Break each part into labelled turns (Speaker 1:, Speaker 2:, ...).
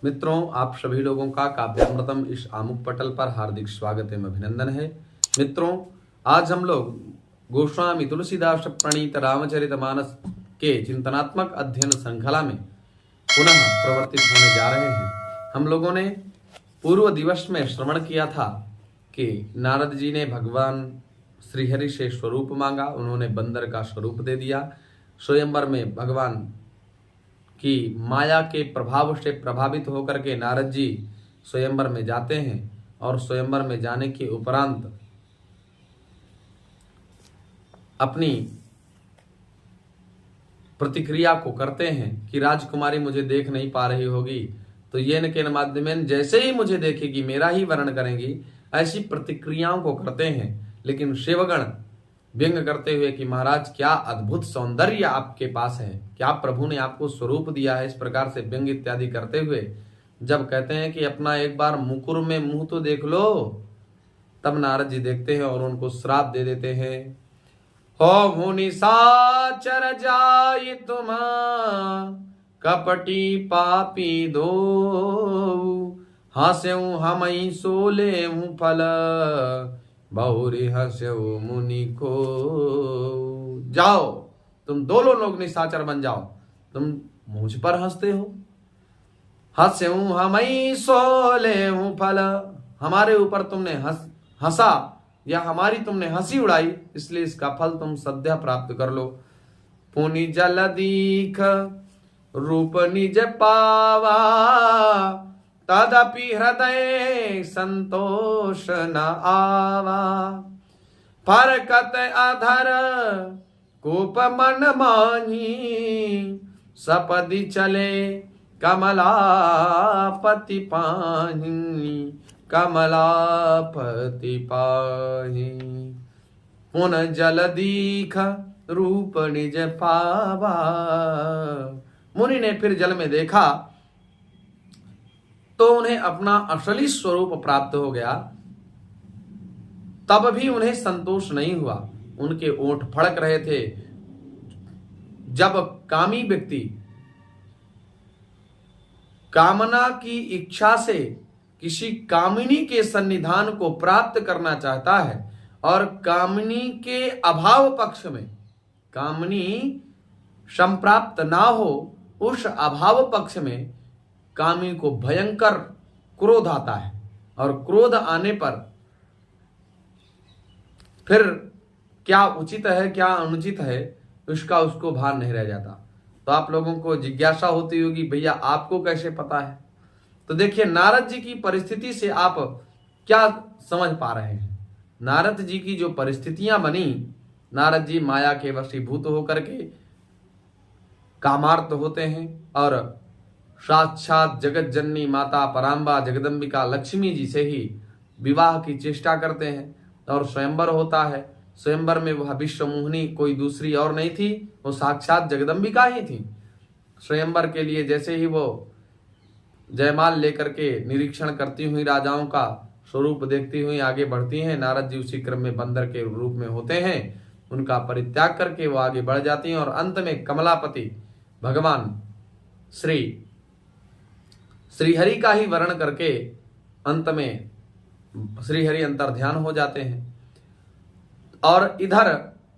Speaker 1: मित्रों, आप सभी लोगों का काव्यामृतम इस आमुख पटल पर हार्दिक स्वागत एवं अभिनंदन है। मित्रों, आज हम लोग गोस्वामी तुलसीदास प्रणीत रामचरितमानस के चिंतनात्मक अध्ययन श्रृंखला में पुनः प्रवर्तित होने जा रहे हैं। हम लोगों ने पूर्व दिवस में श्रवण किया था कि नारद जी ने भगवान श्रीहरि से स्वरूप मांगा, उन्होंने बंदर का स्वरूप दे दिया। स्वयंवर में भगवान की माया के प्रभाव से प्रभावित होकर के नारद जी स्वयंवर में जाते हैं और स्वयंवर में जाने के उपरांत अपनी प्रतिक्रिया को करते हैं कि राजकुमारी मुझे देख नहीं पा रही होगी तो येन के माध्यम जैसे ही मुझे देखेगी मेरा ही वर्ण करेंगी, ऐसी प्रतिक्रियाओं को करते हैं। लेकिन शिवगण व्यंग करते हुए कि महाराज क्या अद्भुत सौंदर्य आपके पास है, क्या प्रभु ने आपको स्वरूप दिया है, इस प्रकार से व्यंग इत्यादि करते हुए जब कहते हैं कि अपना एक बार मुकुर में मुंह तो देख लो, तब नारद जी देखते हैं और उनको श्राप दे देते हैं। हो मुनि साचर जाय तुम कपटी पापी दो, हस्यऊ हमई सोले फल, बहुरी हस्यऊ मुनि को। जाओ, तुम दोनों लोग निशाचर बन जाओ, तुम मुझ पर हंसते हो। हस्यऊ हमई सोले फल, हमारे ऊपर तुमने हंसा या हमारी तुमने हंसी उड़ाई, इसलिए इसका फल तुम सद्य प्राप्त कर लो। पुनि जल दीख रूप निज पावा, तदपि हृदय संतोष न आवा। फरकत अधर कोप मन माही, सपदि चले कमलापति पाही, कमलापति पाही। पुन जल दीख रूप निज पावा, मुनि ने फिर जल में देखा तो उन्हें अपना असली स्वरूप प्राप्त हो गया। तब भी उन्हें संतोष नहीं हुआ, उनके ओंठ फड़क रहे थे। जब कामी व्यक्ति कामना की इच्छा से किसी कामिनी के सन्निधान को प्राप्त करना चाहता है और कामिनी के अभाव पक्ष में कामिनी संप्राप्त ना हो, उस अभाव पक्ष में कामी को भयंकर क्रोध आता है और क्रोध आने पर फिर क्या उचित है क्या अनुचित है उसका उसको भान नहीं रह जाता। तो आप लोगों को जिज्ञासा होती होगी, भैया आपको कैसे पता है? तो देखिए, नारद जी की परिस्थिति से आप क्या समझ पा रहे हैं। नारद जी की जो परिस्थितियां बनी, नारद जी माया के वशीभूत होकर के कामार्त होते हैं और साक्षात जगत जननी माता पराम्बा जगदम्बिका लक्ष्मी जी से ही विवाह की चेष्टा करते हैं और स्वयंवर होता है। स्वयंवर में वह विश्व मोहिनी कोई दूसरी और नहीं थी, वो साक्षात जगदम्बिका ही थी। स्वयंवर के लिए जैसे ही वो जयमाल लेकर के निरीक्षण करती हुई राजाओं का स्वरूप देखती हुई आगे बढ़ती हैं, नारद जी उसी क्रम में बंदर के रूप में होते हैं। उनका परित्याग करके वो आगे बढ़ जाती हैं और अंत में कमलापति भगवान श्रीहरि का ही वर्ण करके अंत में श्रीहरि अंतर्ध्यान हो जाते हैं। और इधर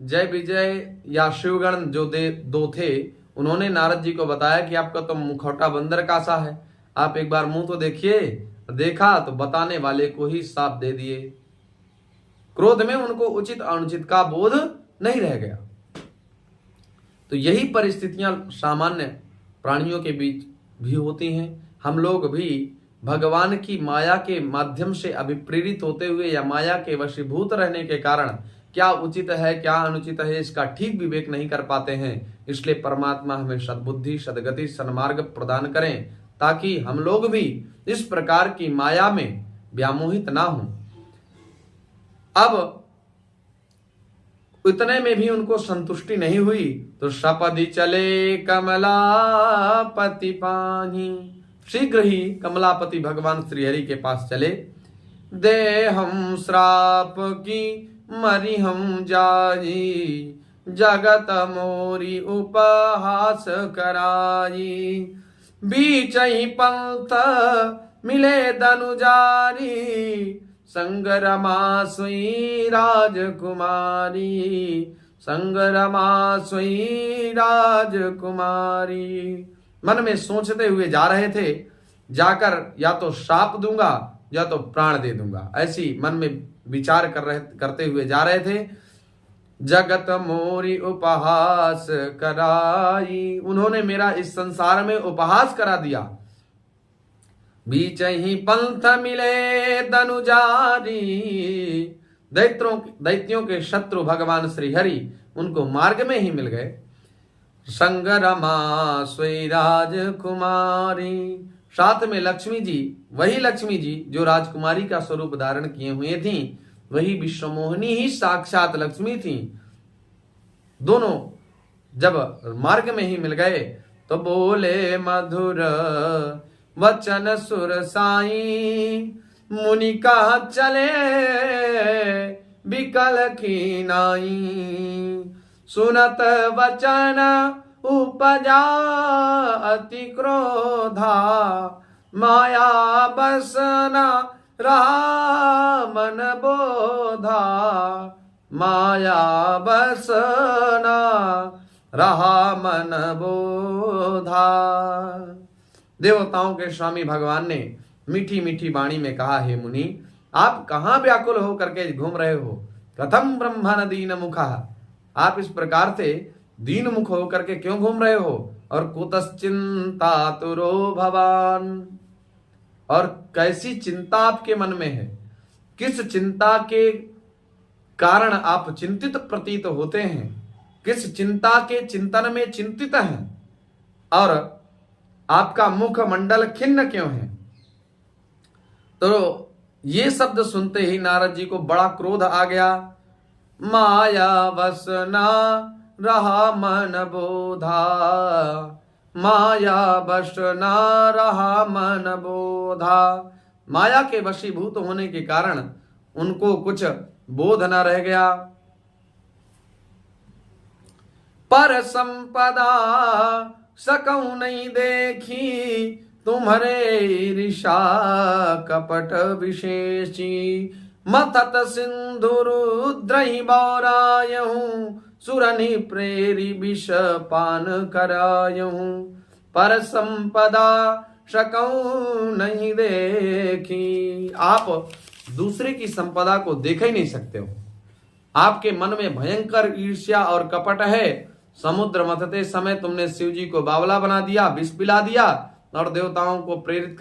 Speaker 1: जय विजय या शिवगण जो दो थे, उन्होंने नारद जी को बताया कि आपका तो मुखौटा बंदर का सा है, आप एक बार मुंह तो देखिए। देखा तो बताने वाले को ही साप दे दिए। क्रोध में उनको उचित अनुचित का बोध नहीं रह गया। तो यही परिस्थितियां सामान्य प्राणियों के बीच भी होती हैं। हम लोग भी भगवान की माया के माध्यम से अभिप्रेरित होते हुए या माया के वशीभूत रहने के कारण क्या उचित है क्या अनुचित है इसका ठीक विवेक नहीं कर पाते हैं। इसलिए परमात्मा हमें सद्बुद्धि सद्गति सन्मार्ग प्रदान करें ताकि हम लोग भी इस प्रकार की माया में व्यामोहित ना हों। अब इतने में भी उनको संतुष्टि नहीं हुई तो सपदि चले कमलापति पाही, शीघ्र ही कमलापति भगवान श्रीहरि के पास चले। दे हम श्राप की मरि हम जाई, जगत मोरी उपहास कराई। बीच ही पंथ मिले दनुजारी, संग रमा सोई राजकुमारी, संग रमा सोई राजकुमारी। मन में सोचते हुए जा रहे थे, जाकर या तो श्राप दूंगा या तो प्राण दे दूंगा, ऐसी मन में विचार करते हुए जा रहे थे। जगत मोरी उपहास कराई, उन्होंने मेरा इस संसार में उपहास करा दिया। बीच ही पंथ मिले दनुजारी, दैत्यों के शत्रु भगवान श्री हरि उनको मार्ग में ही मिल गए। संग रमा स्वै राजकुमारी, साथ में लक्ष्मी जी, वही लक्ष्मी जी जो राजकुमारी का स्वरूप धारण किए हुए थी, वही विश्वमोहिनी ही साक्षात लक्ष्मी थी। दोनों जब मार्ग में ही मिल गए तो बोले मधुर वचन सुर साई, मुनि कहा चले बिकल खीनाई, सुनत वचन उपजा अति क्रोधा, माया बसना रहा मन बोधा, माया बसना रहा मन बोधा। देवताओं के स्वामी भगवान ने मीठी मीठी वाणी में कहा, हे मुनि, आप कहां व्याकुल हो करके घूम रहे हो? कथम ब्रह्मण दीन मुखा, आप इस प्रकार से दीन मुख होकर के क्यों घूम रहे हो? और कुतश्चिंता तुरो भवान, और कैसी चिंता आपके मन में है? किस चिंता के कारण आप चिंतित प्रतीत होते हैं? किस चिंता के चिंतन में चिंतित हैं? और आपका मुख मंडल खिन्न क्यों है? तो ये शब्द सुनते ही नारद जी को बड़ा क्रोध आ गया। माया वसना रहा मन बोधा, माया वसना रहा मन बोधा। माया के वशीभूत होने के कारण उनको कुछ बोध न रह गया। पर संपदा सकऊं नहीं देखी, तुम्हारे ईर्षा कपट विशेषी, मथत सिंधु रुद्रहि बौरायहूं, सुरनि प्रेरी विष पान करायहूं। पर संपदा सकऊं नहीं देखी, आप दूसरे की संपदा को देख ही नहीं सकते हो। आपके मन में भयंकर ईर्ष्या और कपट है। समुद्र मथते समय तुमने शिव जी को बावला बना दिया, विष पिला दिया, और देवताओं को प्रेरित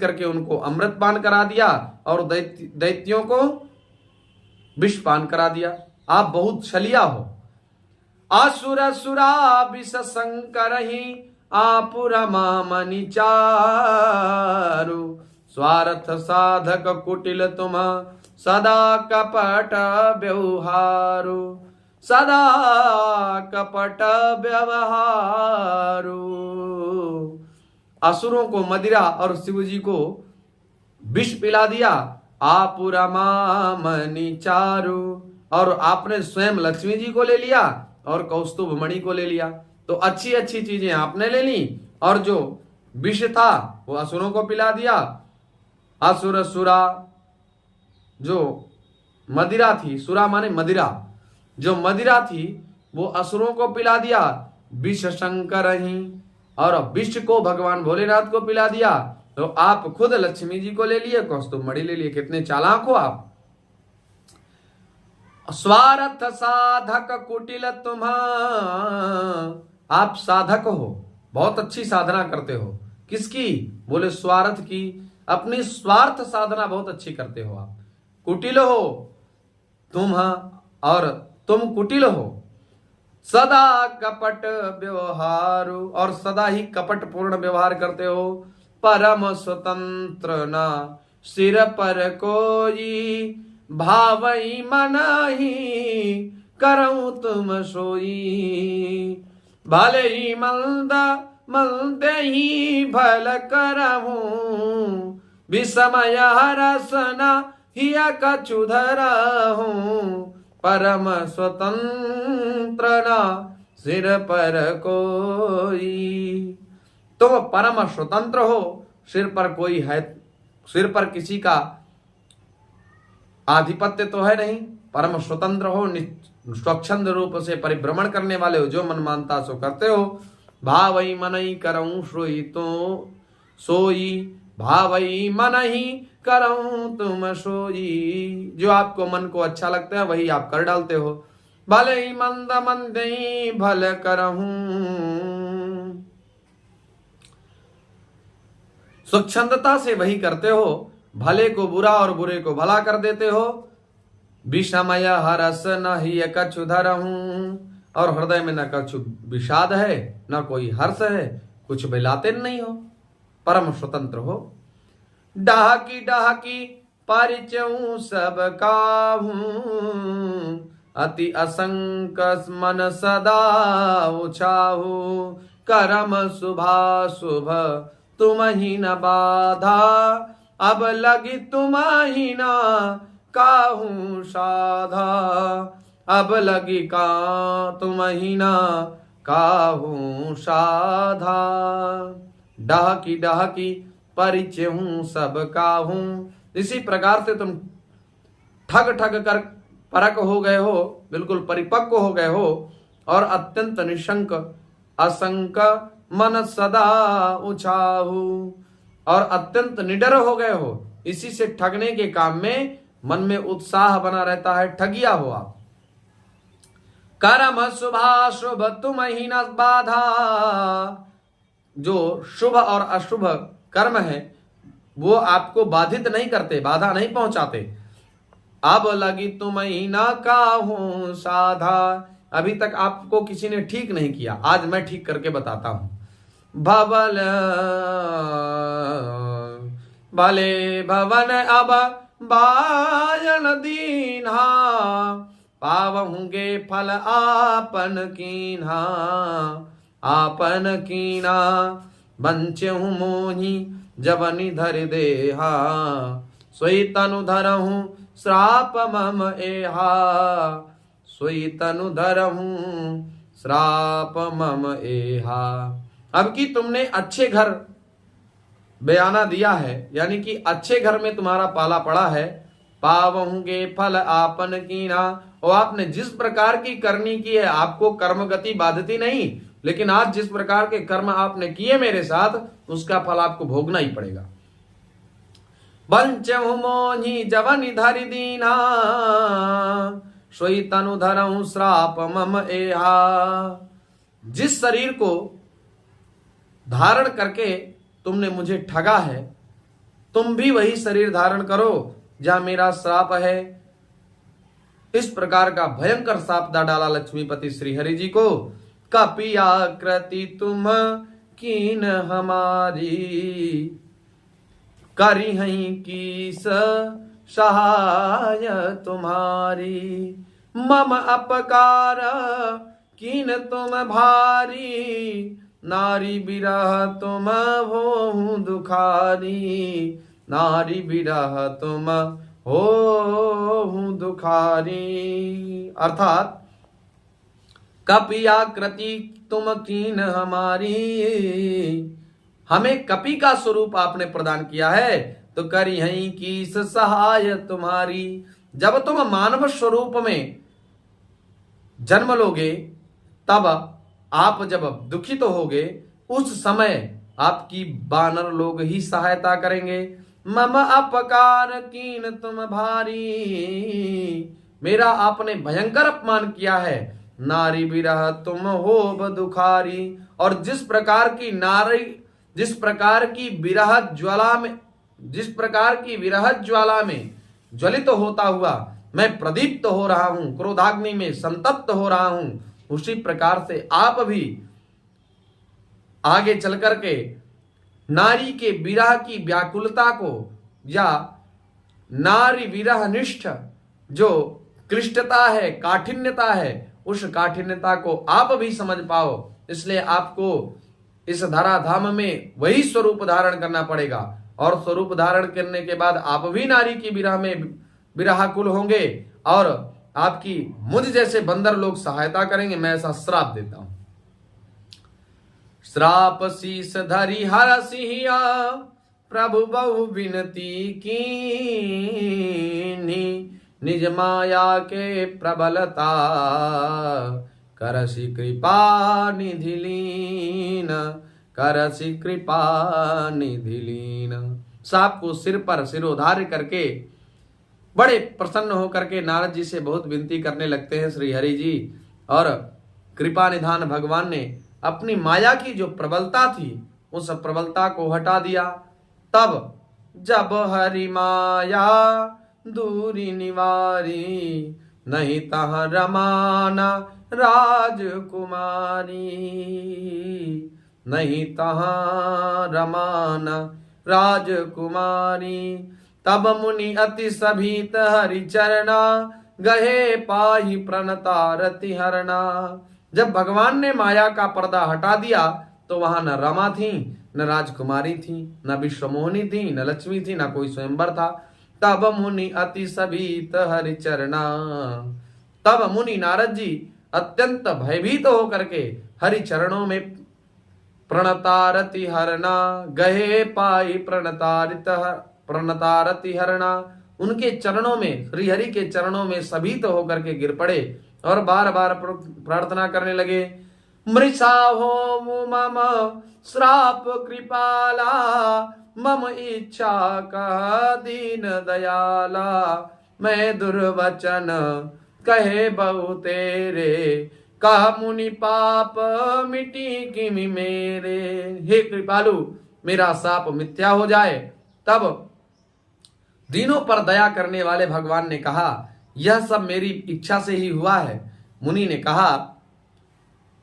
Speaker 1: करके उनको अमृत पान करा दिया, और दैत्यों को विष पान करा दिया। आप बहुत छलिया हो। असुर सुरा विष संकरहि, आपुरा मामनि चारु, स्वार्थ साधक कुटिल तुम सदा कपट व्यवहारु, सदा कपट व्यवहारु। असुरों को मदिरा और शिव जी को विष पिला दिया। आपुरा मामनि चारु, और आपने स्वयं लक्ष्मी जी को ले लिया और कौस्तुभ मणि को ले लिया। तो अच्छी अच्छी चीजें आपने ले ली, और जो विष था वो असुरों को पिला दिया। असुर सुरा, जो मदिरा थी, सुरा माने मदिरा, जो मदिरा थी वो असुरों को पिला दिया। विष शंकर ही, और विष को भगवान भोलेनाथ को पिला दिया। तो आप खुद लक्ष्मी जी को ले लिए, कौस्तुभ मणि ले लिए। कितने चालाक हो आप। स्वार्थ साधक कुटिल तुम, आप साधक हो, बहुत अच्छी साधना करते हो। किसकी? बोले स्वार्थ की, अपनी स्वार्थ साधना बहुत अच्छी करते हो आप। कुटिल हो तुम, और तुम कुटिल हो। सदा कपट व्यवहार, और सदा ही कपट पूर्ण व्यवहार करते हो। परम स्वतंत्र ना सिर पर कोई, भावई मन ही करऊं तुम सोई। भले ही मल्द ही भल करऊं, विषमय रसना हिया कछुधरहूं। परम स्वतंत्र ना सिर पर कोई। तुम परम स्वतंत्र हो, सिर पर कोई है, सिर पर किसी का आधिपत्य तो है नहीं, परम स्वतंत्र हो, स्वच्छंद रूप से परिभ्रमण करने वाले हो, जो मन मानता सो करते हो। भावई मनई करऊं श्रोई तो सोई, भावई मन ही करऊं तुम सोई। जो आपको मन को अच्छा लगता है वही आप कर डालते हो। भले ही मंद मंदई भल करहूं, स्वच्छंदता से वही करते हो, भले को बुरा और बुरे को भला कर देते हो। विषमय हरस न ही कछु धरहूं, और हृदय में न कछु विषाद है न कोई हर्ष है, कुछ बिलाते नहीं हो, परम स्वतंत्र हो। डाहकी डाहकी परिचय सब काहूं, अति असंक मन सदा उछाहू। करम शुभा शुभ तुम ही न बाधा, अब लगी तुम ही न काहू साधा। अब लगी का तुम ही न काहू साधा। डहकी डहकी परिचय हूं सब काहूं। इसी प्रकार से तुम ठग ठग कर परक हो गए हो, बिल्कुल परिपक्व हो गए हो, और अत्यंत निशंक असंक मन सदा उछाहू, और अत्यंत निडर हो गए हो। इसी से ठगने के काम में मन में उत्साह बना रहता है, ठगिया हो आप। कर्म शुभाशुभ तुम ही न बाधा, जो शुभ और अशुभ कर्म है वो आपको बाधित नहीं करते, बाधा नहीं पहुंचाते। अब लगी तुम ही न काहूं साधा, अभी तक आपको किसी ने ठीक नहीं किया, आज मैं ठीक करके बताता हूं। भवल भले भवन अब बायन दीन्हा, पावहुंगे फल आपन कीन्हा। आपन कीना बंचहु मोही जवनि धर देहा, सोई तनु धरहूं श्राप मम एहा। सोई तनु धरहूं श्राप मम एहा। अब कि तुमने अच्छे घर बयाना दिया है, यानी कि अच्छे घर में तुम्हारा पाला पड़ा है। पावहुंगे फल आपन कीना, और आपने जिस प्रकार की करनी की है, आपको कर्म गति बाधती नहीं, लेकिन आज जिस प्रकार के कर्म आपने किए मेरे साथ, उसका फल आपको भोगना ही पड़ेगा। बंचहु मोहि जवनि धरि दीना, सोई तनु धरहूं श्राप मम एहा। जिस शरीर को धारण करके तुमने मुझे ठगा है, तुम भी वही शरीर धारण करो जहां मेरा श्राप है। इस प्रकार का भयंकर श्राप डाला लक्ष्मीपति श्री हरि जी को। कपियाकृति तुम कीन हमारी, करी हई कीस सहाय तुम्हारी। मम अपकार कीन तुम भारी, नारी बिरह तुम हो दुखारी। नारी बिरह तुम हो दुखारी, अर्थात कपियाकृति तुम कीन हमारी, हमें कपि का स्वरूप आपने प्रदान किया है, तो करी हई कीस सहाय तुम्हारी। जब तुम मानव स्वरूप में जन्म लोगे, तब आप जब दुखित होगे, उस समय आपकी बानर लोग ही सहायता करेंगे। मम अपकार कीन तुम भारी, मेरा आपने भयंकर अपमान किया है। नारी बिरह तुम हो दुखारी, और जिस प्रकार की नारी, जिस प्रकार की विरह ज्वाला में, जिस प्रकार की विरह ज्वाला में ज्वलित होता हुआ मैं प्रदीप्त हो रहा हूं, क्रोधाग्नि में संतप्त हो रहा हूं, उसी प्रकार से आप भी आगे चल करके नारी के विरह की व्याकुलता को, या नारी विरह निष्ठ जो क्लिष्टता है, काठिन्यता है, उस काठिन्यता को आप भी समझ पाओ। इसलिए आपको इस धराधाम में वही स्वरूप धारण करना पड़ेगा, और स्वरूप धारण करने के बाद आप भी नारी की विरह में विरहाकुल होंगे, और आपकी मुझ जैसे बंदर लोग सहायता करेंगे। मैं ऐसा श्राप देता हूं। श्राप शीस धरि हर सिहिया प्रभु बहु विनती कीन्ही निज माया के प्रबलता करसि कृपा निधि लीन करसि कृपा निधि लीन। सांप को सिर पर सिरोधार्य करके बड़े प्रसन्न होकर के नारद जी से बहुत विनती करने लगते हैं श्री हरि जी, और कृपा निधान भगवान ने अपनी माया की जो प्रबलता थी उस प्रबलता को हटा दिया। तब जब हरि माया दूरी निवारी नहीं तहाँ रमाना राजकुमारी नहीं तहाँ रमाना राजकुमारी। तब मुनि अति सभीत हरि चरना गहे पाहि प्रणता रति हरना। जब भगवान ने माया का पर्दा हटा दिया तो वहां न रमा थी, न राजकुमारी थी, न विश्वमोहिनी थी, न लक्ष्मी थी, न कोई स्वयंवर था। तब मुनि अति सभीत हरि चरना। तब मुनि नारद जी अत्यंत भयभीत होकर के हरि चरणों में प्रणतारति हरना गहे पाई प्रणतारति हरना, उनके चरणों में, श्री हरि के चरणों में सभीत होकर के गिर पड़े और बार बार प्रार्थना करने लगे। मृषा हो मम श्राप कृपाला मम इच्छा कह दीन दयाला। मैं दुर्वचन कहे बहु तेरे कह मुनि पाप मिटी किमि मेरे। हे कृपालु, मेरा साप मिथ्या हो जाए। तब दीनों पर दया करने वाले भगवान ने कहा, यह सब मेरी इच्छा से ही हुआ है। मुनि ने कहा,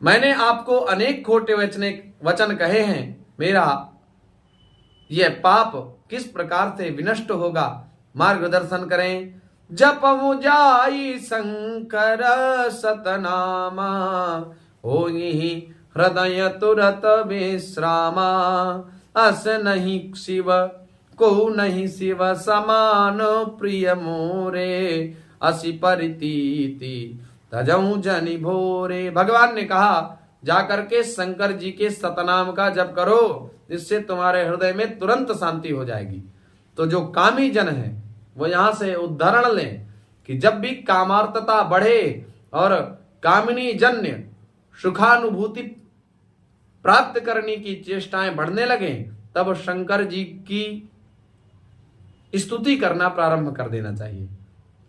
Speaker 1: मैंने आपको अनेक खोटे वचन कहे हैं, मेरा यह पाप किस प्रकार से विनष्ट होगा, मार्गदर्शन करें। जपमु जाई शंकर सतनामा होई हृदय तुरत विश्रामा। अस नहीं शिव को नहीं शिव समान प्रिय मोरे असि परितीति तजऊ जनि भोरे। भगवान ने कहा, जाकर के शंकर जी के सतनाम का जप करो, जिससे तुम्हारे हृदय में तुरंत शांति हो जाएगी। तो जो कामी जन है वो यहां से उदाहरण लें कि जब भी कामार्थता बढ़े और कामिनी जन्य सुखानुभूति प्राप्त करने की चेष्टाएं बढ़ने लगे, तब शंकर जी की स्तुति करना प्रारंभ कर देना चाहिए।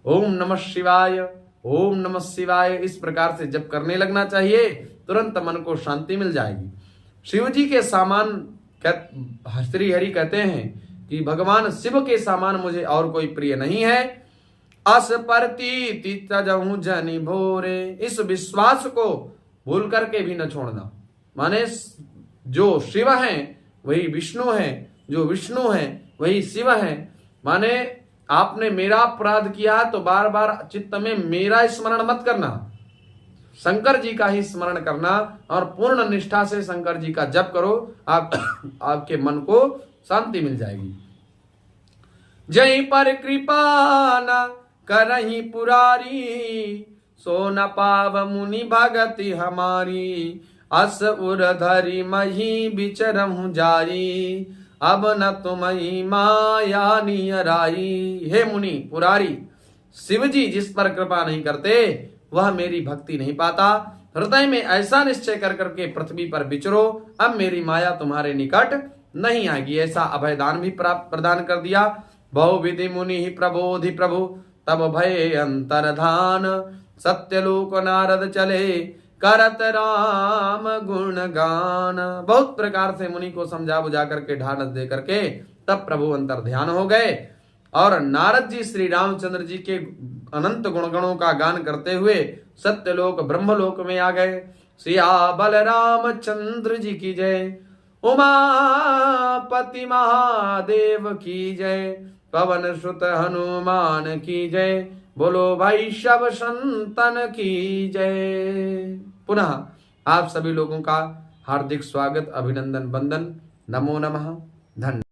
Speaker 1: ओम नमः शिवाय, ओम नमः शिवाय, इस प्रकार से जब करने लगना चाहिए, तुरंत मन को शांति मिल जाएगी। शिव जी के सामान श्री हरि कहते हैं कि भगवान शिव के समान मुझे और कोई प्रिय नहीं है। अस परतीति तजहु जनि भोरे, इस विश्वास को भूल करके भी न छोड़ना। माने जो शिव हैं वही विष्णु हैं, जो विष्णु हैं वही शिव हैं। माने आपने मेरा अपराध किया तो बार बार चित्त में मेरा स्मरण मत करना, शंकर जी का ही स्मरण करना और पूर्ण निष्ठा से शंकर जी का जप करो। आपके मन को शांति मिल जाएगी। जय पर कृपा न करही पुरारी सो न पाव मुनि भगति हमारी। अस उर धरि मही बिचरहु जारी अब न तुम्ही माया नियराई। हे मुनि पुरारी, शिव जी जिस पर कृपा नहीं करते वह मेरी भक्ति नहीं पाता। हृदय में ऐसा निश्चय कर करके पृथ्वी पर विचरो, अब मेरी माया तुम्हारे निकट नहीं आएगी। ऐसा अभयदान भी प्रदान कर दिया। बहुविधि मुनि ही प्रबोधि प्रभु तब भय अंतरधान। सत्यलोक नारद चले करत राम गुण गान। बहुत प्रकार से मुनि को समझा बुझा करके ढाढ़स दे करके तब प्रभु अंतर ध्यान हो गए और नारद जी श्री रामचंद्र जी के अनंत गुणगणों का गान करते हुए सत्यलोक ब्रह्मलोक में आ गए। सिया बलराम चंद्र जी की जय, उमापति महादेव की जय, पवन सुत हनुमान की जय, बोलो भाई सब संतन की जय। पुनः आप सभी लोगों का हार्दिक स्वागत, अभिनंदन, वंदन। नमो नमः। धन्यवाद।